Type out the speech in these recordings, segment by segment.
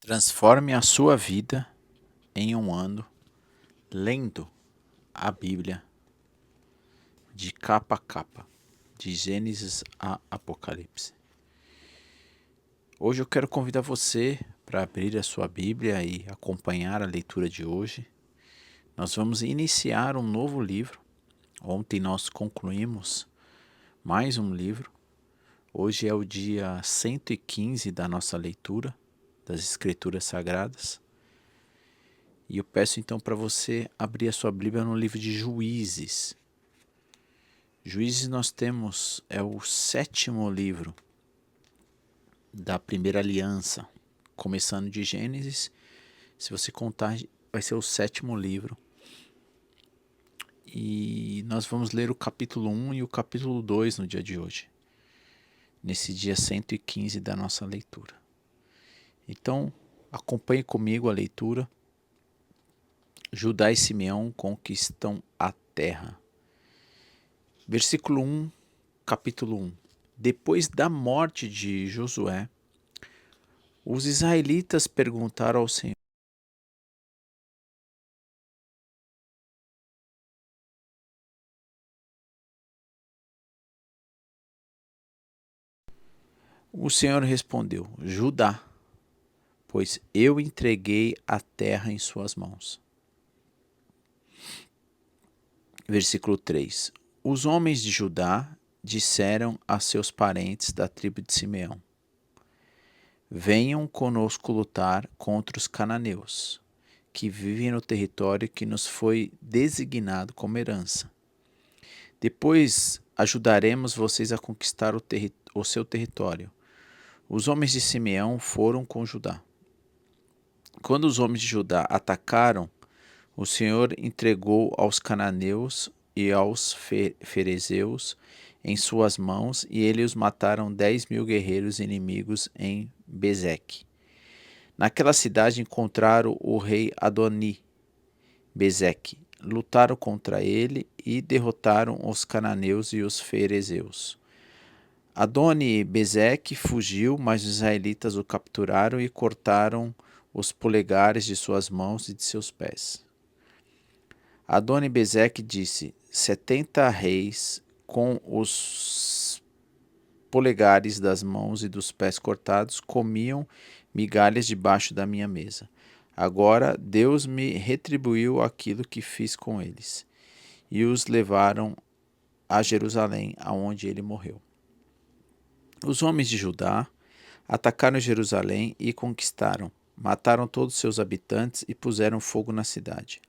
Transforme a sua vida em um ano lendo a Bíblia de capa a capa, de Gênesis a Apocalipse. Hoje eu quero convidar você para abrir a sua Bíblia e acompanhar a leitura de hoje. Nós vamos iniciar um novo livro. Ontem nós concluímos mais um livro. Hoje é o dia 115 da nossa leitura das Escrituras Sagradas. E eu peço então para você abrir a sua Bíblia no livro de Juízes. Juízes nós temos, é o 7º livro da primeira aliança, começando de Gênesis. Se você contar, vai ser o 7º livro. E nós vamos ler o capítulo 1 e o capítulo 2 no dia de hoje, nesse dia 115 da nossa leitura. Então, acompanhe comigo a leitura. Judá e Simeão conquistam a terra. Versículo 1, capítulo 1. Depois da morte de Josué, os israelitas perguntaram ao Senhor. O Senhor respondeu: Judá, pois eu entreguei a terra em suas mãos. Versículo 3. Os homens de Judá disseram a seus parentes da tribo de Simeão: Venham conosco lutar contra os cananeus, que vivem no território que nos foi designado como herança. Depois ajudaremos vocês a conquistar o seu território. Os homens de Simeão foram com Judá. Quando os homens de Judá atacaram, o Senhor entregou aos cananeus e aos ferezeus em suas mãos, e eles mataram 10.000 guerreiros inimigos em Bezeque. Naquela cidade encontraram o rei Adoni Bezeque, lutaram contra ele e derrotaram os cananeus e os ferezeus. Adoni-Bezeque fugiu, mas os israelitas o capturaram e cortaram os polegares de suas mãos e de seus pés. Adoni-Bezeque disse: 70 reis com os polegares das mãos e dos pés cortados comiam migalhas debaixo da minha mesa. Agora Deus me retribuiu aquilo que fiz com eles. E os levaram a Jerusalém, aonde ele morreu. Os homens de Judá atacaram Jerusalém e conquistaram. Mataram todos seus habitantes e puseram fogo na cidade.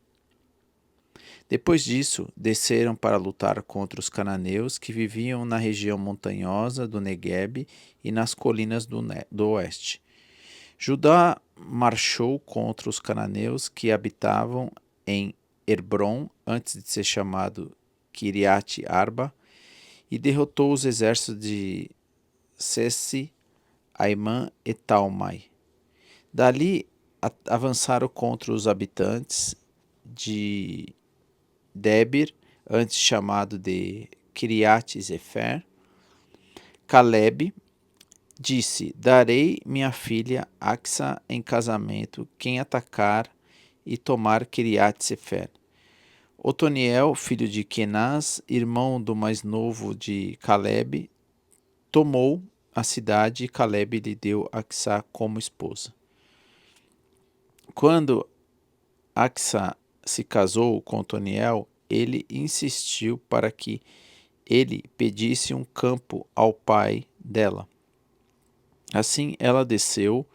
Depois disso, desceram para lutar contra os cananeus que viviam na região montanhosa do Neguebe e nas colinas do oeste. Judá marchou contra os cananeus que habitavam em Hebrom, antes de ser chamado Kiriat Arba, e derrotou os exércitos de Sessi, Aimã e Talmai. Dali avançaram contra os habitantes de Debir, antes chamado de Kiriat Zefer. Caleb disse: Darei minha filha Axa em casamento quem atacar e tomar Kiriat Zefer. Otoniel, filho de Kenaz, irmão do mais novo de Caleb, tomou a cidade e Caleb lhe deu Axa como esposa. Quando Axa se casou com Otoniel, ele insistiu para que ele pedisse um campo ao pai dela. Assim ela desceu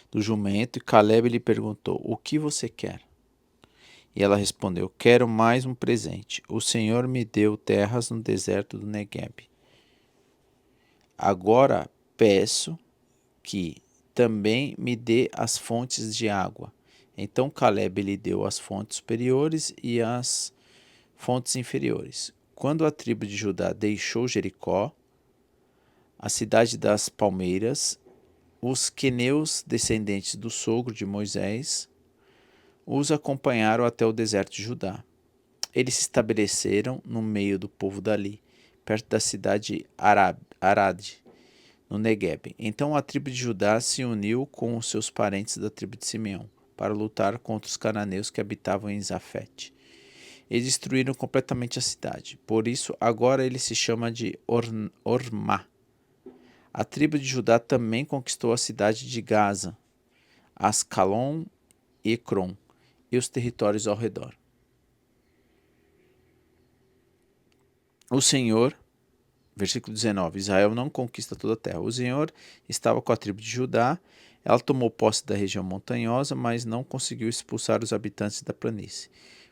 do jumento e Caleb lhe perguntou: O que você quer? E ela respondeu: Quero mais um presente. O Senhor me deu terras no deserto do Negueb. Agora peço que também me dê as fontes de água. Então Caleb lhe deu as fontes superiores e as fontes inferiores. Quando a tribo de Judá deixou Jericó, a cidade das palmeiras, os queneus, descendentes do sogro de Moisés, os acompanharam até o deserto de Judá. Eles se estabeleceram no meio do povo dali, perto da cidade de Arad. no Neguebe. Então a tribo de Judá se uniu com os seus parentes da tribo de Simeão para lutar contra os cananeus que habitavam em Zafete. E destruíram completamente a cidade. Por isso, agora ele se chama de Ormá. A tribo de Judá também conquistou a cidade de Gaza, Ascalon e Ecrom, e os territórios ao redor. O Senhor, versículo 19, Israel não conquista toda a terra. O Senhor estava com a tribo de Judá, ela tomou posse da região montanhosa, mas não conseguiu expulsar os habitantes da planície,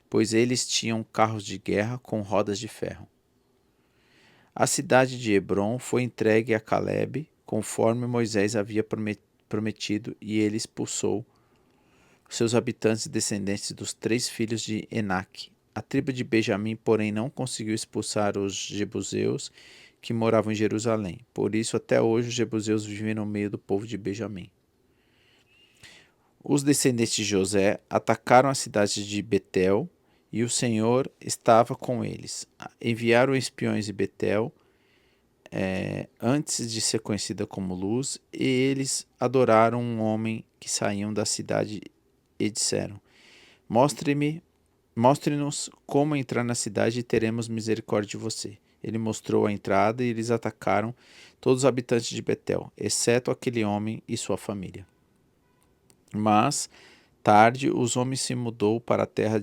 pois eles tinham carros de guerra com rodas de ferro. A cidade de Hebrom foi entregue a Calebe, conforme Moisés havia prometido, e ele expulsou seus habitantes descendentes dos 3 filhos de Enaque. A tribo de Benjamim, porém, não conseguiu expulsar os jebuseus que moravam em Jerusalém. Por isso, até hoje, os jebuseus vivem no meio do povo de Benjamim. Os descendentes de José atacaram a cidade de Betel, e o Senhor estava com eles. Enviaram espiões de Betel, antes de ser conhecida como Luz, e eles adoraram um homem que saíam da cidade e disseram: Mostre-nos como entrar na cidade e teremos misericórdia de você. Ele mostrou a entrada e eles atacaram todos os habitantes de Betel, exceto aquele homem e sua família. Mas, tarde, os homens se mudou para a terra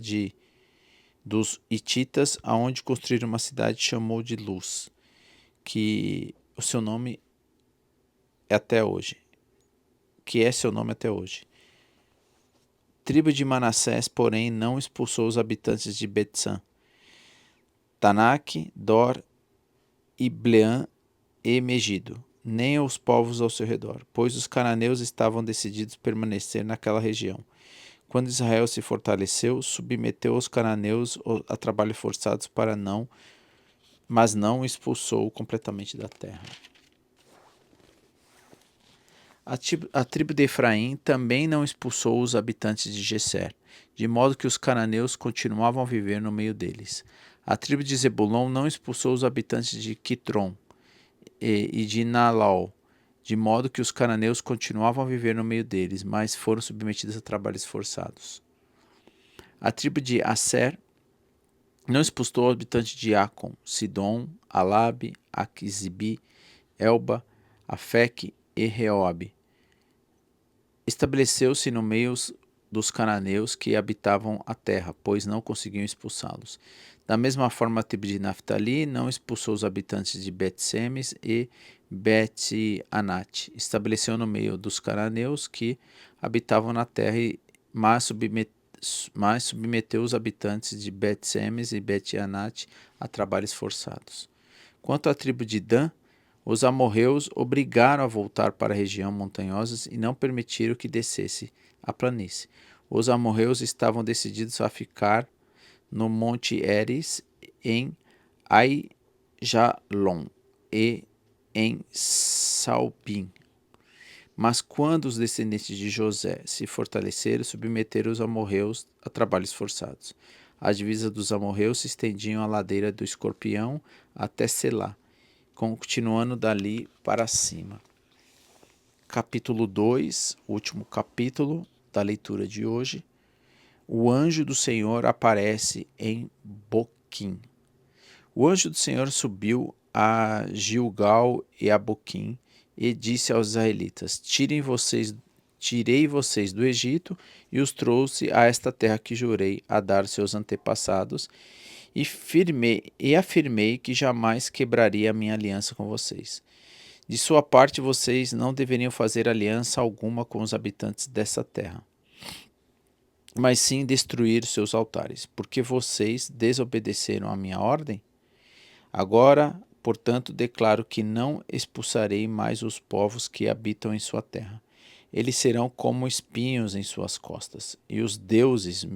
dos Hititas, aonde construíram uma cidade que chamou de Luz, que o seu nome é até hoje, que é seu nome até hoje. Tribo de Manassés, porém, não expulsou os habitantes de Betsã, Tanak, Dor, Ibleã e Megido, nem os povos ao seu redor, pois os cananeus estavam decididos a permanecer naquela região. Quando Israel se fortaleceu, submeteu os cananeus a trabalho forçados mas não expulsou completamente da terra. A tribo de Efraim também não expulsou os habitantes de Geser, de modo que os cananeus continuavam a viver no meio deles. A tribo de Zebulon não expulsou os habitantes de Quitron e de Naalal, de modo que os cananeus continuavam a viver no meio deles, mas foram submetidos a trabalhos forçados. A tribo de Aser não expulsou os habitantes de Acon, Sidom, Alabe, Aquisibi, Elba, Afec e Reob. Estabeleceu-se no meio dos cananeus que habitavam a terra, pois não conseguiam expulsá-los. Da mesma forma, a tribo de Naftali não expulsou os habitantes de Bet-Semes e Bet-Anat. Estabeleceu no meio dos cananeus que habitavam na terra, mas submeteu os habitantes de Bet-Semes e Bet-Anat a trabalhos forçados. Quanto à tribo de Dan, os amorreus obrigaram a voltar para a região montanhosa e não permitiram que descesse a planície. Os amorreus estavam decididos a ficar no Monte Eres, em Aijalon e em Salpim. Mas quando os descendentes de José se fortaleceram, submeteram os amorreus a trabalhos forçados. As divisas dos amorreus se estendiam a ladeira do Escorpião até Selá, continuando dali para cima. Capítulo 2, último capítulo da leitura de hoje. O anjo do Senhor aparece em Boquim. O anjo do Senhor subiu a Gilgal e a Boquim e disse aos israelitas: Tirei vocês do Egito e os trouxe a esta terra que jurei a dar seus antepassados, e afirmei que jamais quebraria a minha aliança com vocês. De sua parte, vocês não deveriam fazer aliança alguma com os habitantes dessa terra, mas sim destruir seus altares, porque vocês desobedeceram a minha ordem. Agora, portanto, declaro que não expulsarei mais os povos que habitam em sua terra. Eles serão como espinhos em suas costas, e os deuses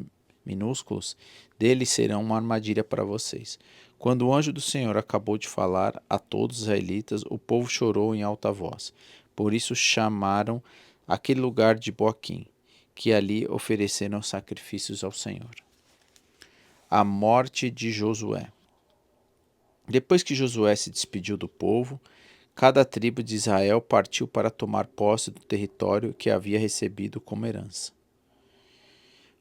minúsculos deles serão uma armadilha para vocês. Quando o anjo do Senhor acabou de falar a todos os israelitas, o povo chorou em alta voz. Por isso chamaram aquele lugar de Boquim, que ali ofereceram sacrifícios ao Senhor. A morte de Josué. Depois que Josué se despediu do povo, cada tribo de Israel partiu para tomar posse do território que havia recebido como herança.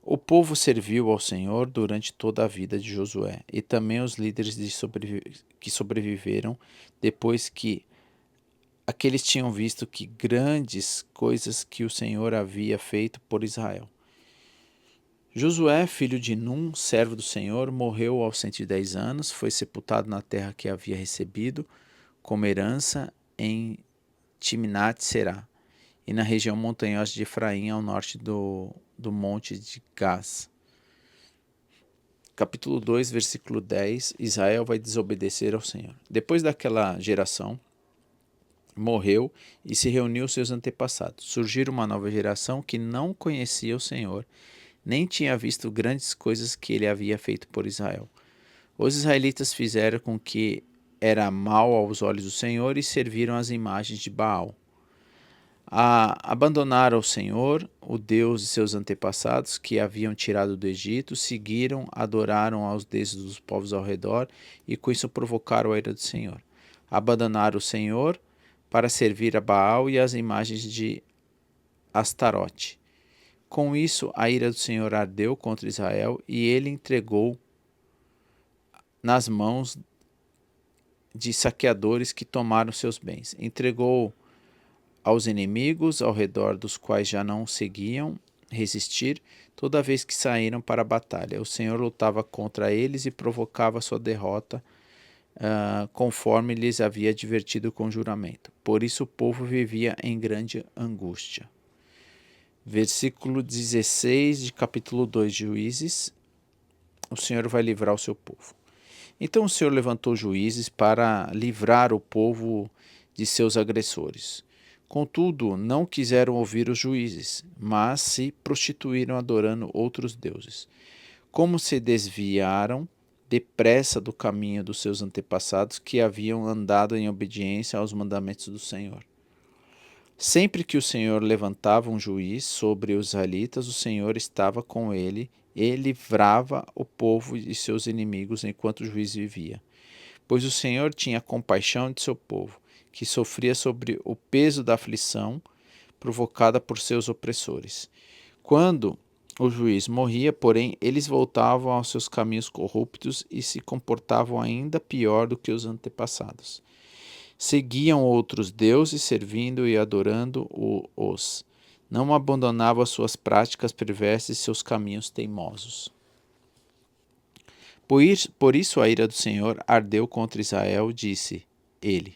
O povo serviu ao Senhor durante toda a vida de Josué, e também os líderes que sobreviveram depois que aqueles tinham visto que grandes coisas que o Senhor havia feito por Israel. Josué, filho de Num, servo do Senhor, morreu aos 110 anos, foi sepultado na terra que havia recebido como herança em Timnat-Será e na região montanhosa de Efraim, ao norte do monte de Gás. Capítulo 2, versículo 10, Israel vai desobedecer ao Senhor. Depois daquela geração, morreu e se reuniu seus antepassados. Surgiu uma nova geração que não conhecia o Senhor, nem tinha visto grandes coisas que ele havia feito por Israel. Os israelitas fizeram com que era mal aos olhos do Senhor e serviram as imagens de Baal. Abandonaram o Senhor, o Deus de seus antepassados, que haviam tirado do Egito, seguiram, adoraram aos deuses dos povos ao redor e com isso provocaram a ira do Senhor. Abandonaram o Senhor para servir a Baal e as imagens de Astarote. Com isso, a ira do Senhor ardeu contra Israel e ele entregou nas mãos de saqueadores que tomaram seus bens. Entregou aos inimigos ao redor dos quais já não seguiam resistir, toda vez que saíram para a batalha. O Senhor lutava contra eles e provocava sua derrota, conforme lhes havia advertido com juramento. Por isso o povo vivia em grande angústia. Versículo 16 de capítulo 2 de Juízes. O Senhor vai livrar o seu povo. Então o Senhor levantou juízes para livrar o povo de seus agressores. Contudo, não quiseram ouvir os juízes, mas se prostituíram adorando outros deuses. Como se desviaram depressa do caminho dos seus antepassados que haviam andado em obediência aos mandamentos do Senhor. Sempre que o Senhor levantava um juiz sobre os israelitas, o Senhor estava com ele e livrava o povo de seus inimigos enquanto o juiz vivia. Pois o Senhor tinha compaixão de seu povo, que sofria sobre o peso da aflição provocada por seus opressores. Quando o juiz morria, porém, eles voltavam aos seus caminhos corruptos e se comportavam ainda pior do que os antepassados. Seguiam outros deuses, servindo e adorando-os. Não abandonavam as suas práticas perversas e seus caminhos teimosos. Por isso a ira do Senhor ardeu contra Israel, disse ele: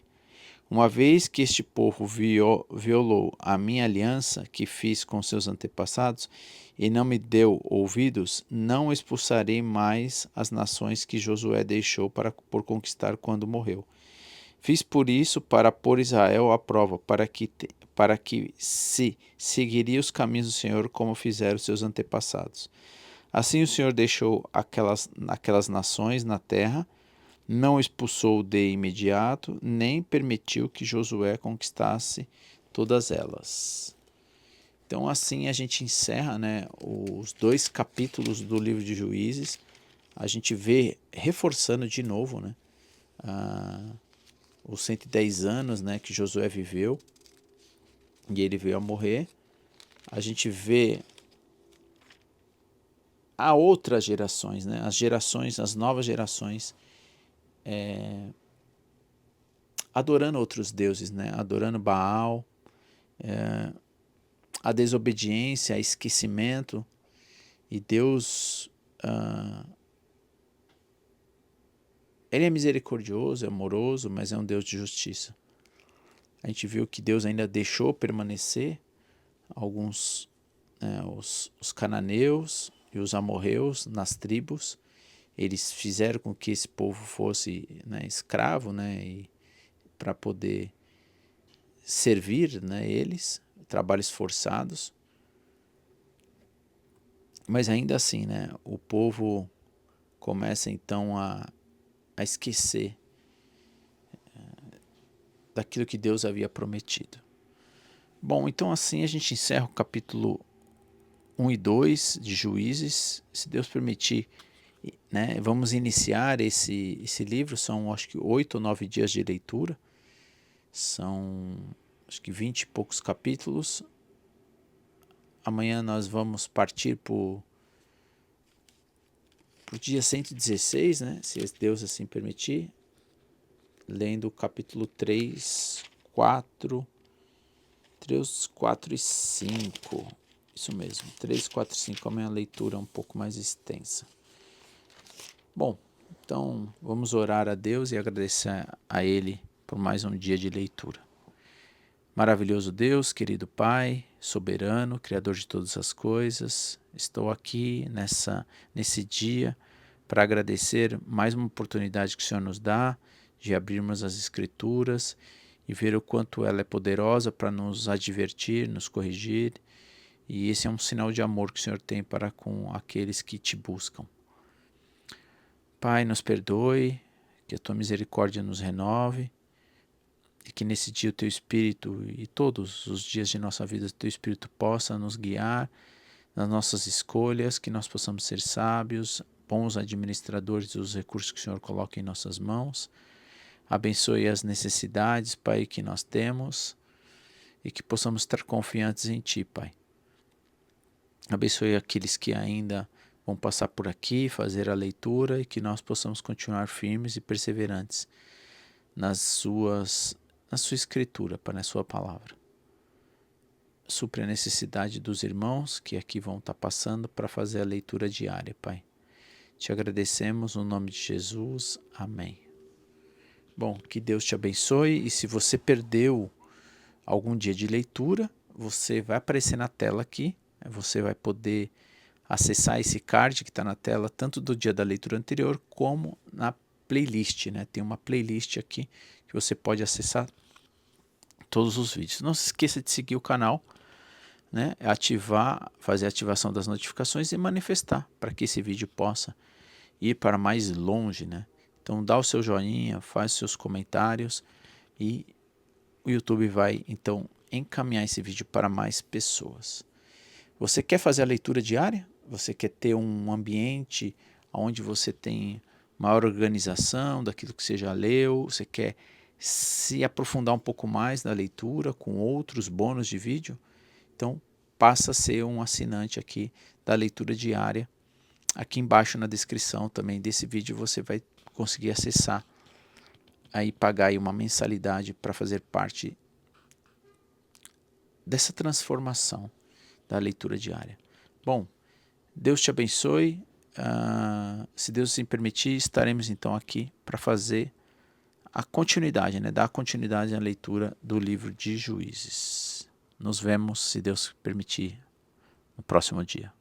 uma vez que este povo violou a minha aliança que fiz com seus antepassados e não me deu ouvidos, não expulsarei mais as nações que Josué deixou por conquistar quando morreu. Fiz por isso para pôr Israel à prova, para que se seguiria os caminhos do Senhor como fizeram seus antepassados. Assim o Senhor deixou aquelas nações na terra, não expulsou de imediato, nem permitiu que Josué conquistasse todas elas. Então assim a gente encerra, né, os 2 capítulos do livro de Juízes. A gente vê reforçando de novo, né, os 110 anos, né, que Josué viveu e ele veio a morrer. A gente vê a outras gerações, né, as novas gerações adorando outros deuses, né, adorando Baal, a desobediência, a esquecimento, e Deus, ele é misericordioso, é amoroso, mas é um Deus de justiça. A gente viu que Deus ainda deixou permanecer alguns, os cananeus e os amorreus nas tribos. Eles fizeram com que esse povo fosse, né, escravo, né, e para poder servir, né, eles, trabalhos forçados. Mas ainda assim, né, o povo começa então a esquecer daquilo que Deus havia prometido. Bom, então assim a gente encerra o capítulo 1 e 2 de Juízes. Se Deus permitir, né, vamos iniciar esse livro, são acho que 8 ou 9 dias de leitura. São, acho que 20 e poucos capítulos. Amanhã nós vamos partir para o dia 116, né? Se Deus assim permitir. Lendo o capítulo 3, 4, 3, 4 e 5. Isso mesmo, 3, 4 e 5 é uma leitura um pouco mais extensa. Bom, então vamos orar a Deus e agradecer a Ele por mais um dia de leitura. Maravilhoso Deus, querido Pai, soberano, Criador de todas as coisas, estou aqui nesse dia para agradecer mais uma oportunidade que o Senhor nos dá de abrirmos as Escrituras e ver o quanto ela é poderosa para nos advertir, nos corrigir, e esse é um sinal de amor que o Senhor tem para com aqueles que te buscam. Pai, nos perdoe, que a Tua misericórdia nos renove, e que nesse dia o Teu Espírito e todos os dias de nossa vida o Teu Espírito possa nos guiar nas nossas escolhas, que nós possamos ser sábios, bons administradores dos recursos que o Senhor coloca em nossas mãos. Abençoe as necessidades, Pai, que nós temos e que possamos estar confiantes em Ti, Pai. Abençoe aqueles que ainda vão passar por aqui, fazer a leitura e que nós possamos continuar firmes e perseverantes na sua escritura, Pai, na sua palavra. Supre a necessidade dos irmãos que aqui vão estar passando para fazer a leitura diária, Pai. Te agradecemos no nome de Jesus. Amém. Bom, que Deus te abençoe, e se você perdeu algum dia de leitura, você vai aparecer na tela aqui, você vai poder acessar esse card que está na tela, tanto do dia da leitura anterior, como na playlist, né? Tem uma playlist aqui que você pode acessar todos os vídeos. Não se esqueça de seguir o canal, né? Fazer a ativação das notificações e manifestar para que esse vídeo possa ir para mais longe, né? Então dá o seu joinha, faz seus comentários e o YouTube vai então encaminhar esse vídeo para mais pessoas. Você quer fazer a leitura diária? Você quer ter um ambiente onde você tem maior organização daquilo que você já leu? Você quer se aprofundar um pouco mais na leitura com outros bônus de vídeo? Então passa a ser um assinante aqui da leitura diária. Aqui embaixo na descrição também desse vídeo você vai conseguir acessar aí, pagar aí uma mensalidade para fazer parte dessa transformação da leitura diária. Bom, Deus te abençoe. Se Deus assim permitir, estaremos então aqui para fazer a continuidade, né? Dar continuidade à leitura do livro de Juízes. Nos vemos, se Deus permitir, no próximo dia.